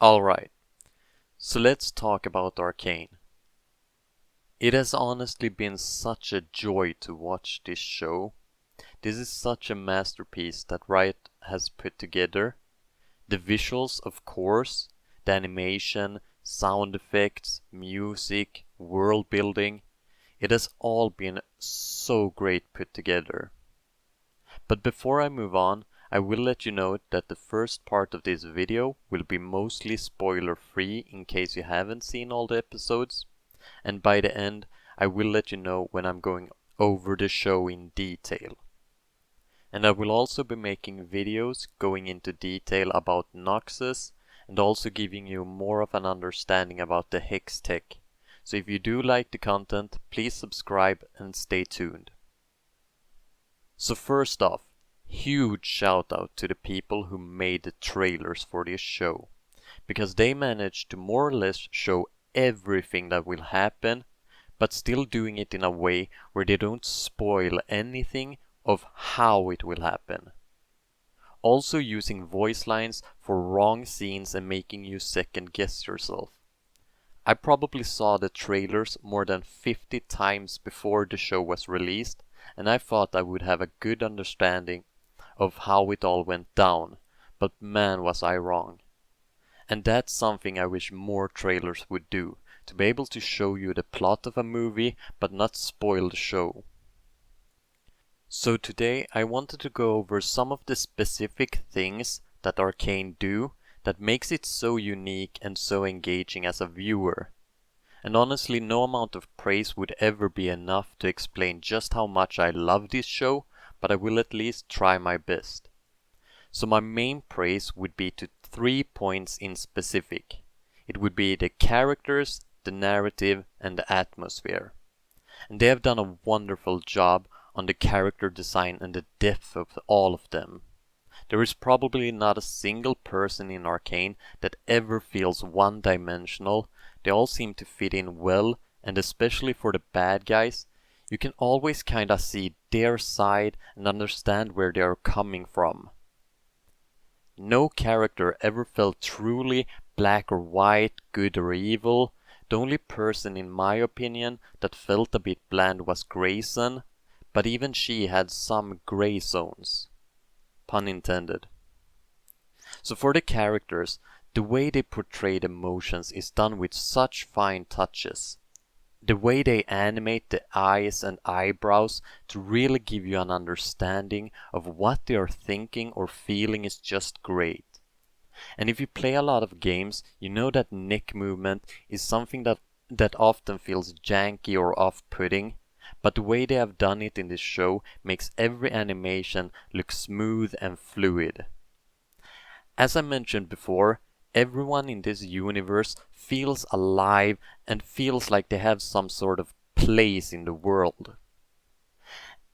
Alright, so let's talk about Arcane. It has honestly been such a joy to watch this show. This is such a masterpiece that Riot has put together. The visuals, of course, the animation, sound effects, music, world building. It has all been so great put together. But before I move on, I will let you know that the first part of this video will be mostly spoiler free in case you haven't seen all the episodes, and by the end I will let you know when I'm going over the show in detail. And I will also be making videos going into detail about Noxus and also giving you more of an understanding about the Hex tech. So if you do like the content, please subscribe and stay tuned. So first off, huge shout out to the people who made the trailers for this show, because they managed to more or less show everything that will happen, but still doing it in a way where they don't spoil anything of how it will happen. Also using voice lines for wrong scenes and making you second guess yourself. I probably saw the trailers more than 50 times before the show was released, and I thought I would have a good understanding of how it all went down, but man was I wrong. And that's something I wish more trailers would do, to be able to show you the plot of a movie but not spoil the show. So today I wanted to go over some of the specific things that Arcane do that makes it so unique and so engaging as a viewer. And honestly, no amount of praise would ever be enough to explain just how much I love this show, but I will at least try my best. So my main praise would be to 3 points in specific. It would be the characters, the narrative, and the atmosphere. And they have done a wonderful job on the character design and the depth of all of them. There is probably not a single person in Arcane that ever feels one-dimensional. They all seem to fit in well, and especially for the bad guys, you can always kinda see their side and understand where they are coming from. No character ever felt truly black or white, good or evil. The only person, in my opinion, that felt a bit bland was Grayson, but even she had some gray zones. Pun intended. So for the characters, the way they portray emotions is done with such fine touches. The way they animate the eyes and eyebrows to really give you an understanding of what they are thinking or feeling is just great. And if you play a lot of games, you know that neck movement is something that often feels janky or off-putting, but the way they have done it in this show makes every animation look smooth and fluid. As I mentioned before, everyone in this universe feels alive and feels like they have some sort of place in the world.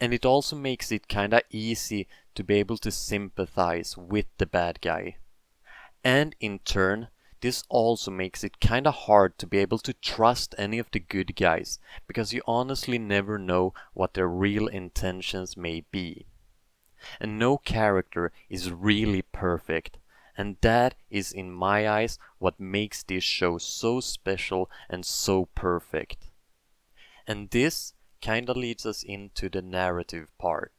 And it also makes it kinda easy to be able to sympathize with the bad guy. And in turn, this also makes it kinda hard to be able to trust any of the good guys, because you honestly never know what their real intentions may be. And no character is really perfect, and that is in my eyes what makes this show so special and so perfect. And this kinda leads us into the narrative part.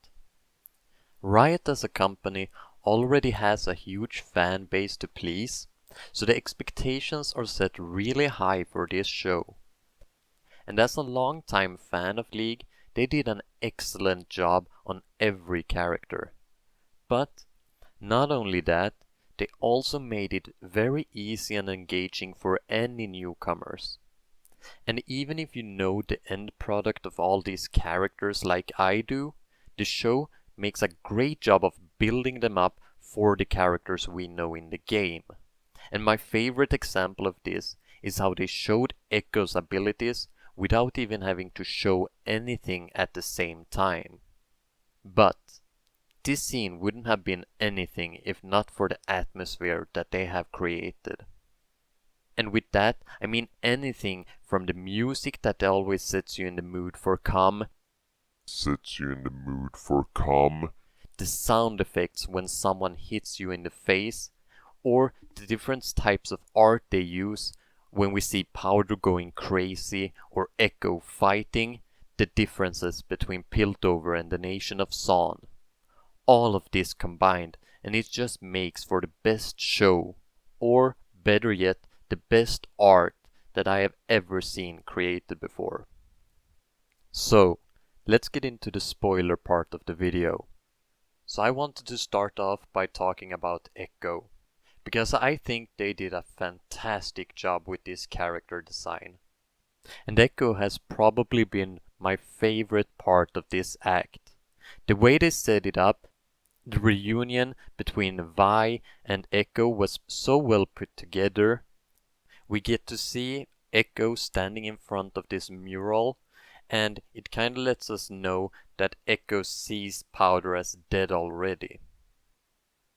Riot as a company already has a huge fan base to please, so the expectations are set really high for this show. And as a long-time fan of League, they did an excellent job on every character. But not only that, they also made it very easy and engaging for any newcomers. And even if you know the end product of all these characters like I do, the show makes a great job of building them up for the characters we know in the game. And my favorite example of this is how they showed Echo's abilities without even having to show anything at the same time. But this scene wouldn't have been anything if not for the atmosphere that they have created. And with that, I mean anything from the music that always sets you in the mood for calm, the sound effects when someone hits you in the face, or the different types of art they use, when we see Powder going crazy or Echo fighting, the differences between Piltover and the Nation of Zaun. All of this combined, and it just makes for the best show, or better yet, the best art that I have ever seen created before. So, let's get into the spoiler part of the video. So I wanted to start off by talking about Echo, because I think they did a fantastic job with this character design. And Echo has probably been my favorite part of this act. The way they set it up, the reunion between Vi and Echo was so well put together. We get to see Echo standing in front of this mural, and it kinda lets us know that Echo sees Powder as dead already.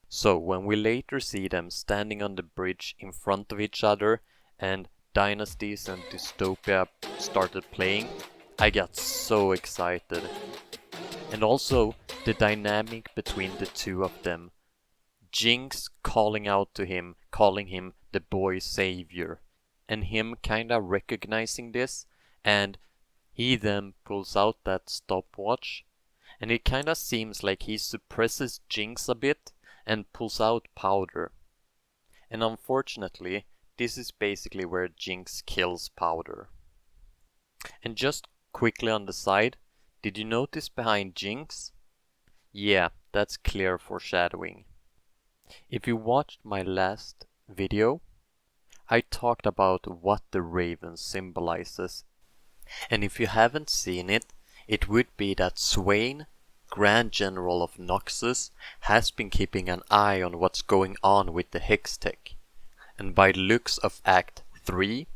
So when we later see them standing on the bridge in front of each other and Dynasties and Dystopia started playing, I got so excited. And also the dynamic between the two of them. Jinx calling out to him, calling him the boy savior, and him kinda recognizing this, and he then pulls out that stopwatch, and it kinda seems like he suppresses Jinx a bit and pulls out Powder. And unfortunately, this is basically where Jinx kills Powder. And just quickly on the side, did you notice behind Jinx? Yeah, that's clear foreshadowing. If you watched my last video, I talked about what the raven symbolizes. And if you haven't seen it, it would be that Swain, Grand General of Noxus, has been keeping an eye on what's going on with the Hextech. And by the looks of Act 3,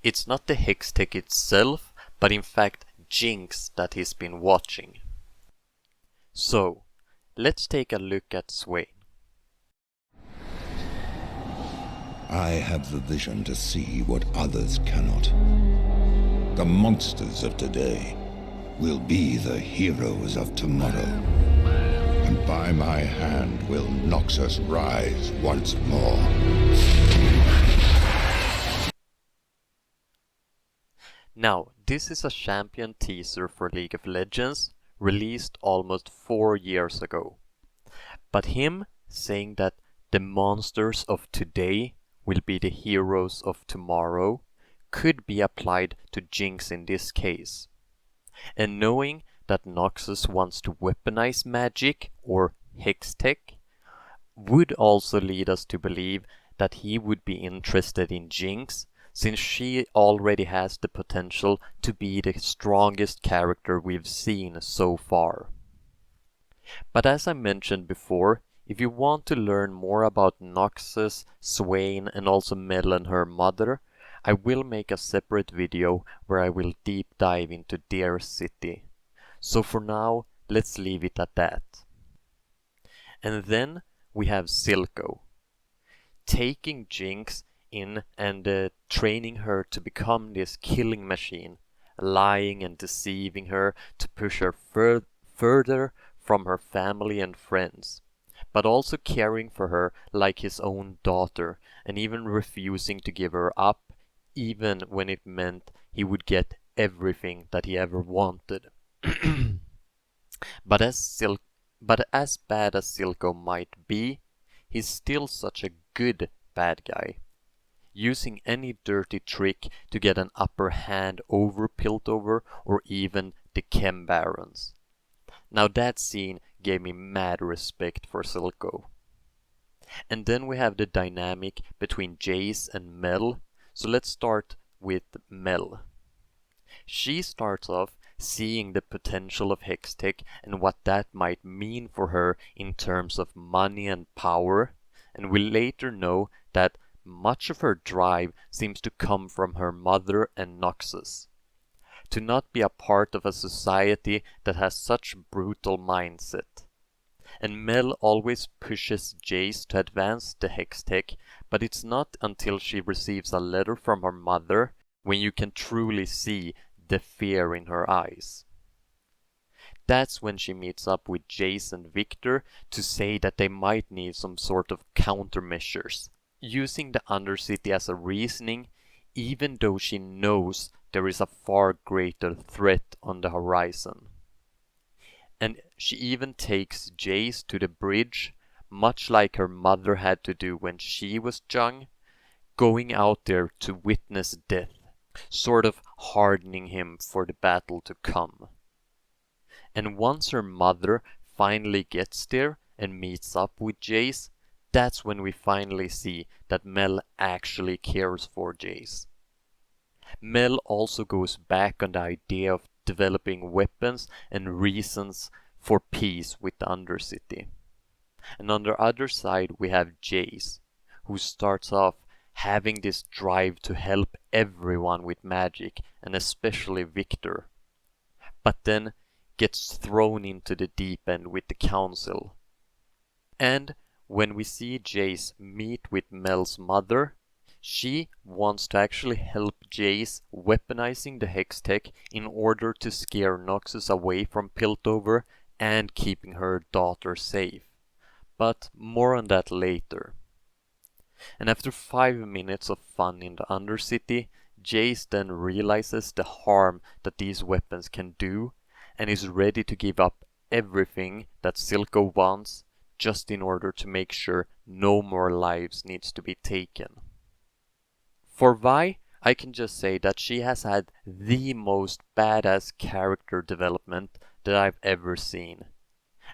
it's not the Hextech itself, but in fact Jinx that he's been watching. So, let's take a look at Swain. I have the vision to see what others cannot. The monsters of today will be the heroes of tomorrow. And by my hand will Noxus rise once more. Now, this is a champion teaser for League of Legends, released almost 4 years ago. But him saying that the monsters of today will be the heroes of tomorrow could be applied to Jinx in this case. And knowing that Noxus wants to weaponize magic, or Hextech, would also lead us to believe that he would be interested in Jinx, since she already has the potential to be the strongest character we've seen so far. But as I mentioned before, if you want to learn more about Noxus, Swain, and also Mel and her mother, I will make a separate video where I will deep dive into their city. So for now, let's leave it at that. And then we have Silco, taking Jinx in and training her to become this killing machine, lying and deceiving her to push her further from her family and friends, but also caring for her like his own daughter, and even refusing to give her up, even when it meant he would get everything that he ever wanted. But as bad as Silco might be, he's still such a good bad guy, using any dirty trick to get an upper hand over Piltover or even the Chem Barons. Now that scene gave me mad respect for Silco. And then we have the dynamic between Jace and Mel, so let's start with Mel. She starts off seeing the potential of Hextech and what that might mean for her in terms of money and power, and we later know that much of her drive seems to come from her mother and Noxus. To not be a part of a society that has such brutal mindset. And Mel always pushes Jace to advance the Hextech, but it's not until she receives a letter from her mother when you can truly see the fear in her eyes. That's when she meets up with Jace and Victor to say that they might need some sort of countermeasures. using the Undercity as a reasoning, even though she knows there is a far greater threat on the horizon. And she even takes Jace to the bridge, much like her mother had to do when she was young, going out there to witness death, sort of hardening him for the battle to come. And once her mother finally gets there and meets up with Jace, that's when we finally see that Mel actually cares for Jace. Mel also goes back on the idea of developing weapons and reasons for peace with the Undercity. And on the other side we have Jace, who starts off having this drive to help everyone with magic, and especially Victor, but then gets thrown into the deep end with the Council. And when we see Jace meet with Mel's mother, she wants to actually help Jace weaponizing the Hextech in order to scare Noxus away from Piltover and keeping her daughter safe. But more on that later. And after 5 minutes of fun in the Undercity, Jace then realizes the harm that these weapons can do and is ready to give up everything that Silco wants just in order to make sure no more lives needs to be taken. For Vi, I can just say that she has had the most badass character development that I've ever seen.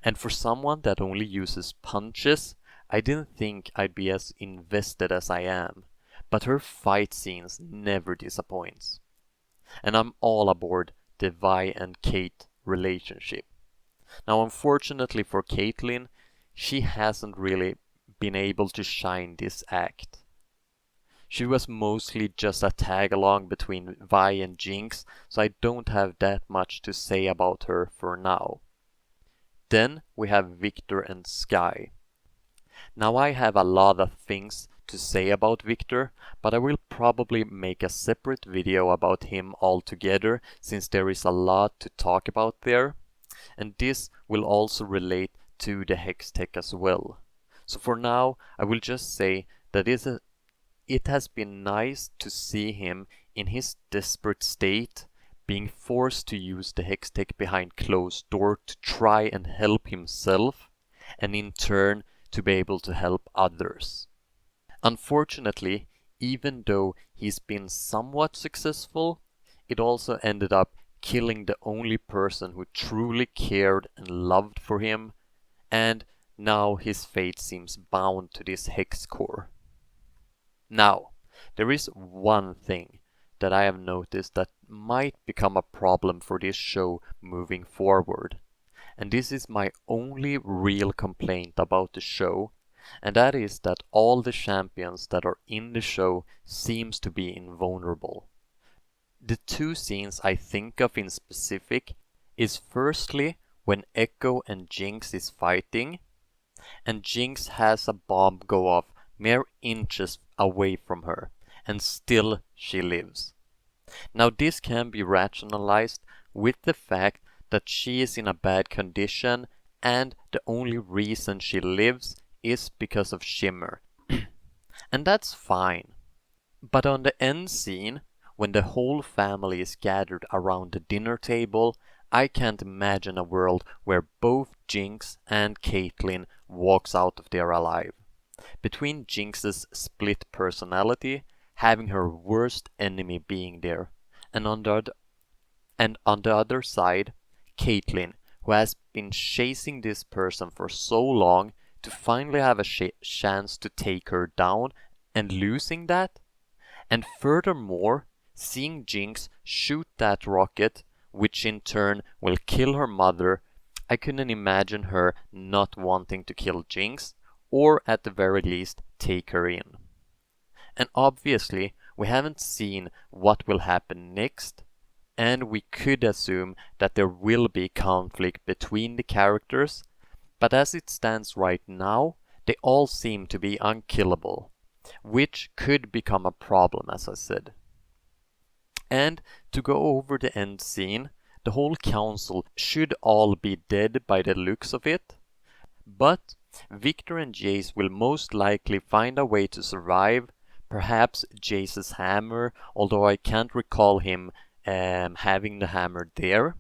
And for someone that only uses punches, I didn't think I'd be as invested as I am, but her fight scenes never disappoints. And I'm all aboard the Vi and Kate relationship. Now unfortunately for Caitlyn, she hasn't really been able to shine this act. She was mostly just a tag-along between Vi and Jinx, so I don't have that much to say about her for now. Then we have Victor and Skye. Now I have a lot of things to say about Victor, but I will probably make a separate video about him altogether, since there is a lot to talk about there. And this will also relate to the Hextech as well. So for now, I will just say that it has been nice to see him in his desperate state, being forced to use the Hextech behind closed door to try and help himself, and in turn to be able to help others. Unfortunately, even though he's been somewhat successful, it also ended up killing the only person who truly cared and loved for him, and now his fate seems bound to this Hex core. Now, there is one thing that I have noticed that might become a problem for this show moving forward. And this is my only real complaint about the show, and that is that all the champions that are in the show seems to be invulnerable. The two scenes I think of in specific is firstly when Echo and Jinx is fighting, and Jinx has a bomb go off mere inches away from her, and still she lives. Now this can be rationalized with the fact that she is in a bad condition and the only reason she lives is because of Shimmer. And that's fine. But on the end scene, when the whole family is gathered around the dinner table, I can't imagine a world where both Jinx and Caitlyn walks out of there alive. Between Jinx's split personality, having her worst enemy being there, and on the other side, Caitlyn, who has been chasing this person for so long to finally have a chance to take her down and losing that, and furthermore, seeing Jinx shoot that rocket, which in turn will kill her mother, I couldn't imagine her not wanting to kill Jinx, or at the very least take her in. And obviously, we haven't seen what will happen next, and we could assume that there will be conflict between the characters, but as it stands right now, they all seem to be unkillable, which could become a problem, as I said. And to go over the end scene, the whole council should all be dead by the looks of it, but Victor and Jace will most likely find a way to survive. Perhaps Jace's hammer, although I can't recall him having the hammer there.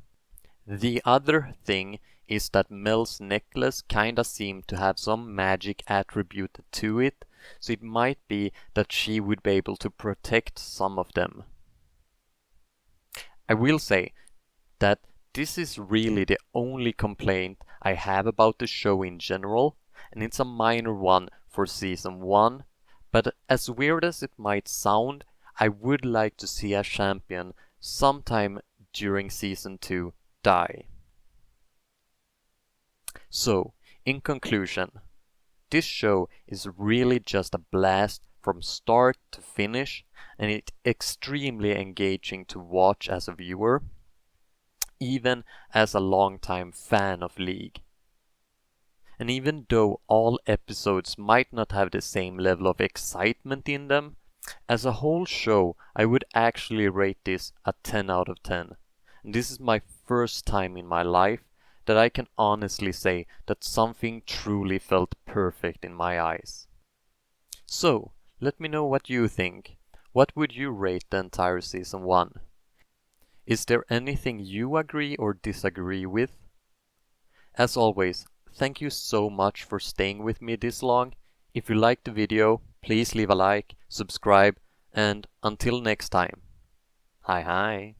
The other thing is that Mel's necklace kinda seemed to have some magic attributed to it, so it might be that she would be able to protect some of them. I will say that this is really the only complaint I have about the show in general, and it's a minor one for season 1, but as weird as it might sound, I would like to see a champion sometime during season 2 die. So, in conclusion, this show is really just a blast from start to finish, and it's extremely engaging to watch as a viewer, even as a longtime fan of League. And even though all episodes might not have the same level of excitement in them, as a whole show I would actually rate this a 10 out of 10. And this is my first time in my life that I can honestly say that something truly felt perfect in my eyes. So, let me know what you think. What would you rate the entire season 1? Is there anything you agree or disagree with? As always, thank you so much for staying with me this long. If you liked the video, please leave a like, subscribe, and until next time. Hi hi.